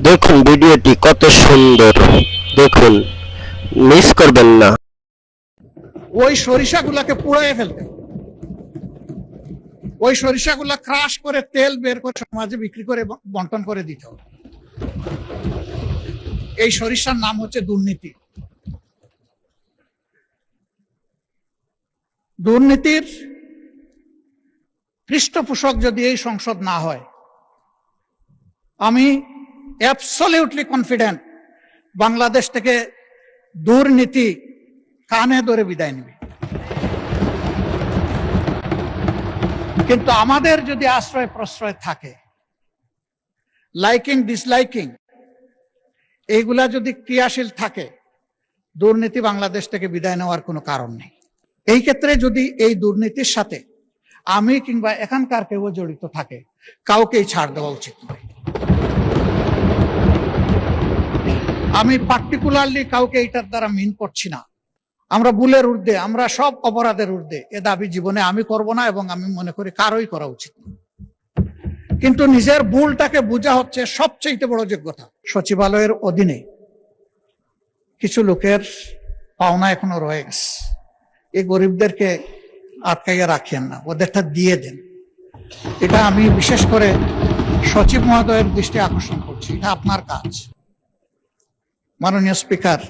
দেখুন ভিডিওটি কত সুন্দর, দেখুন, মিস করবেন না। ওই সরিষাগুলাকে পুড়িয়ে ফেলতে, ওই সরিষাগুলা ক্রাশ করে তেল বের করে সমাজে বিক্রি করে বন্টন করে দিতে হবে। এই সরিষার নাম হচ্ছে দুর্নীতি। দুর্নীতির পৃষ্ঠপোষক যদি এই সংসদ না হয়, আমি অ্যাবসলিউটলি কনফিডেন্ট বাংলাদেশ থেকে দুর্নীতি কানে ধরে বিদায় নেবে। কিন্তু আমাদের যদি আশ্রয় প্রশ্রয় থাকে, লাইকিং ডিসলাইকিং এইগুলা যদি ক্রিয়াশীল থাকে, দুর্নীতি বাংলাদেশ থেকে বিদায় নেওয়ার কোনো কারণ নেই। এই ক্ষেত্রে যদি এই দুর্নীতির সাথে আমি কিংবা এখানকার কেউ জড়িত থাকে, কাউকেই ছাড় দেওয়া উচিত নয়। আমি পার্টিকুলারলি কাউকে এটার দ্বারা মিন করছি না। আমরা ভুলের ঊর্ধ্বে, আমরা সব অপরাধের ঊর্ধ্বে, এ দাবি জীবনে আমি করব না এবং আমি মনে করি কারোই করা উচিত না। কিন্তু নিজের ভুলটাকে বোঝা হচ্ছে সবচেয়ে বড় যোগ্যতা। সচিবালয়ের অধীনে কিছু লোকের পাওনা এখনো রয়ে গেছে। এই গরিবদেরকে আটকাইয়া রাখেন না, ওদেরটা দিয়ে দেন। এটা আমি বিশেষ করে সচিব মহোদয়ের দৃষ্টি আকর্ষণ করছি। এটা আপনার কাজ। মাননীয় স্পিকার,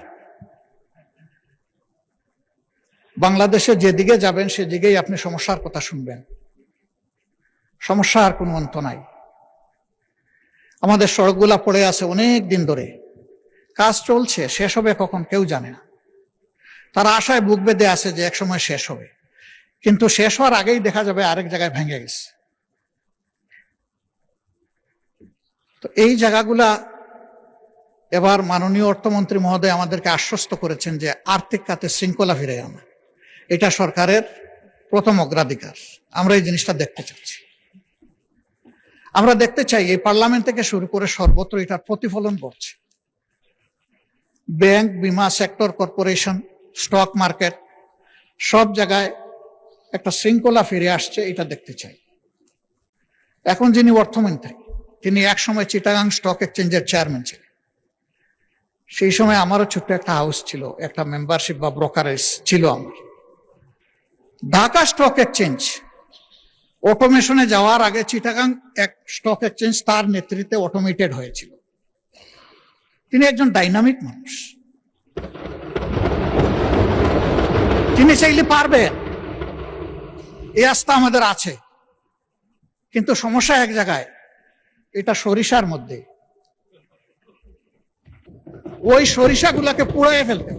বাংলাদেশে যেদিকে যাবেন সেদিকেই আপনি সমস্যার কথা শুনবেন। সমস্যা আর কোনো অন্ত নাই। আমাদের সড়কগুলা পড়ে আছে অনেক দিন ধরে, কাজ চলছে, শেষ হবে কখন কেউ জানে না। তারা আশায় বুক বেঁধে আছে যে একসময় শেষ হবে, কিন্তু শেষ হওয়ার আগেই দেখা যাবে আরেক জায়গায় ভেঙে গেছে। তো এই জায়গাগুলা এবার মাননীয় অর্থমন্ত্রী মহোদয় আমাদেরকে আশ্বস্ত করেছেন যে আর্থিক খাতে শৃঙ্খলা ফিরে আনা, এটা সরকারের প্রথম অগ্রাধিকার। আমরা এই জিনিসটা দেখতে চাচ্ছি। আমরা দেখতে চাই এই পার্লামেন্ট থেকে শুরু করে সর্বত্র এটার প্রতিফলন ঘটছে। ব্যাংক, বিমা সেক্টর, কর্পোরেশন, স্টক মার্কেট, সব জায়গায় একটা শৃঙ্খলা ফিরে আসছে, এটা দেখতে চাই। এখন যিনি অর্থমন্ত্রী, তিনি একসময় চিটাগাং স্টক এক্সচেঞ্জের চেয়ারম্যান ছিলেন। সেই সময় আমারও ছোট্ট একটা হাউস ছিল, একটা মেম্বারশিপ বা ব্রোকারেজ ছিল আমার। ঢাকা স্টক এক্সচেঞ্জ অটোমেশনে যাওয়ার আগে চিটাগাং এক স্টক এক্সচেঞ্জ তার নেতৃত্বে অটোমেটেড হয়েছিল। তিনি একজন ডাইনামিক মানুষ, তিনি চাইলে পারবেন, এই আস্থা আমাদের আছে। কিন্তু সমস্যা এক জায়গায়, এটা সরিষার মধ্যে। ওই সরিষাগুলাকে পুড়িয়ে ফেলতে,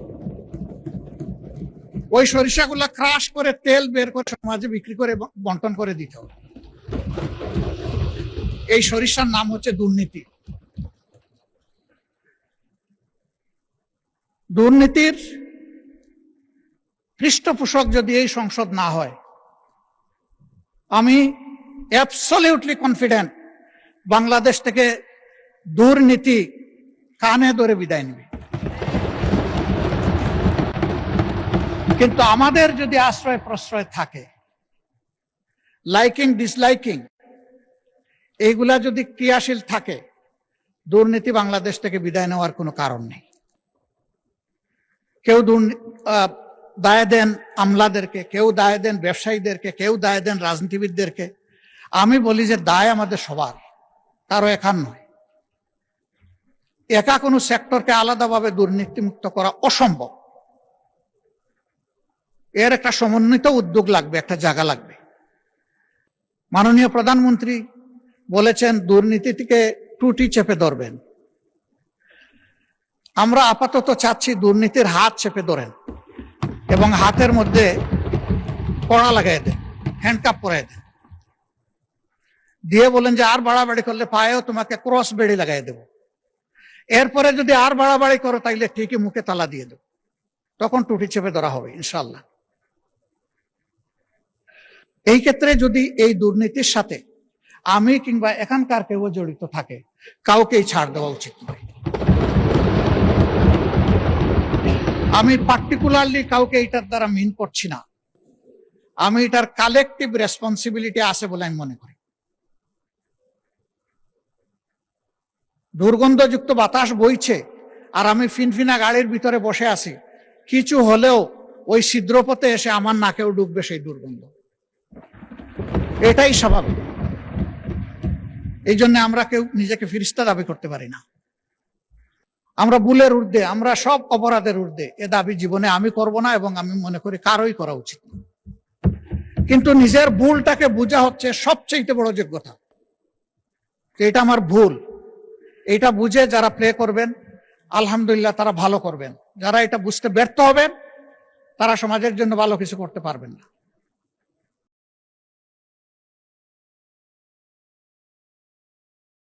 ওই সরিষাগুলা ক্রাশ করে তেল বের করে সমাজে বিক্রি করে বন্টন করে দিতে হবে। এই সরিষার নাম হচ্ছে দুর্নীতি। দুর্নীতির পৃষ্ঠপোষক যদি এই সংসদ না হয়, আমি অ্যাবসলিউটলি কনফিডেন্ট বাংলাদেশ থেকে দুর্নীতি কানে ধরে বিদায় নেবে। কিন্তু আমাদের যদি আশ্রয় প্রশ্রয় থাকে, লাইকিং ডিসলাইকিং এইগুলা যদি ক্রিয়াশীল থাকে, দুর্নীতি বাংলাদেশ থেকে বিদায় নেওয়ার কোনো কারণ নেই। কেউ দায় দেন আমলাদেরকে, কেউ দায় দেন ব্যবসায়ীদেরকে, কেউ দায় দেন রাজনীতিবিদদেরকে। আমি বলি যে দায় আমাদের সবার, কারো একার নয়। একা কোনো সেক্টরকে আলাদাভাবে দুর্নীতিমুক্ত করা অসম্ভব। এর একটা সমন্বিত উদ্যোগ লাগবে, একটা জায়গা লাগবে। মাননীয় প্রধানমন্ত্রী বলেছেন দুর্নীতিকে টুটি চেপে ধরবেন। আমরা আপাতত চাচ্ছি দুর্নীতির হাত চেপে ধরেন এবং হাতের মধ্যে কড়া লাগাই দেন, হ্যান্ডকাপ পরাই দেন, দিয়ে বলেন যে আর বাড়াবাড়ি করলে পায়েও তোমাকে ক্রস বেড়ি লাগাই দেব। এরপরে যদি আর বাড়াবাড়ি করো তাইলে ঠিকই মুখে তালা দিয়ে দেব। তখন টুটি চেপে ধরা হবে ইনশাল্লাহ। এই ক্ষেত্রে যদি এই দুর্নীতির সাথে আমি কিংবা এখানকার কেউ জড়িত থাকে, কাউকেই ছাড় দেওয়া উচিত নয়। আমি পার্টিকুলারলি কাউকে এটার দ্বারা মিন করছি না। আমি এটার কালেকটিভ রেসপন্সিবিলিটি আছে বলে আমি মনে করি। দুর্গন্ধযুক্ত বাতাস বইছে আর আমি ফিনফিনা গাড়ির ভিতরে বসে আছি, কিছু হলেও ওই ছিদ্রপথে এসে আমার নাকেও ঢুকবে সেই দুর্গন্ধ। এটাই স্বাভাবিক। এই জন্য আমরা কেউ নিজেকে ফিরিস্তা দাবি করতে পারি না। আমরা ভুলের ঊর্ধ্বে, আমরা সব অপরাধের ঊর্ধ্বে, এ দাবি জীবনে আমি করব না এবং আমি মনে করি কারোই করা উচিত না। কিন্তু নিজের ভুলটাকে বোঝা হচ্ছে সবচেয়ে বড় যোগ্যতা। এটা আমার ভুল, এটা বুঝে যারা প্লে করবেন আলহামদুলিল্লাহ তারা ভালো করবেন, যারা এটা বুঝতে ব্যর্থ হবেন তারা সমাজের জন্য ভালো কিছু করতে পারবেন না।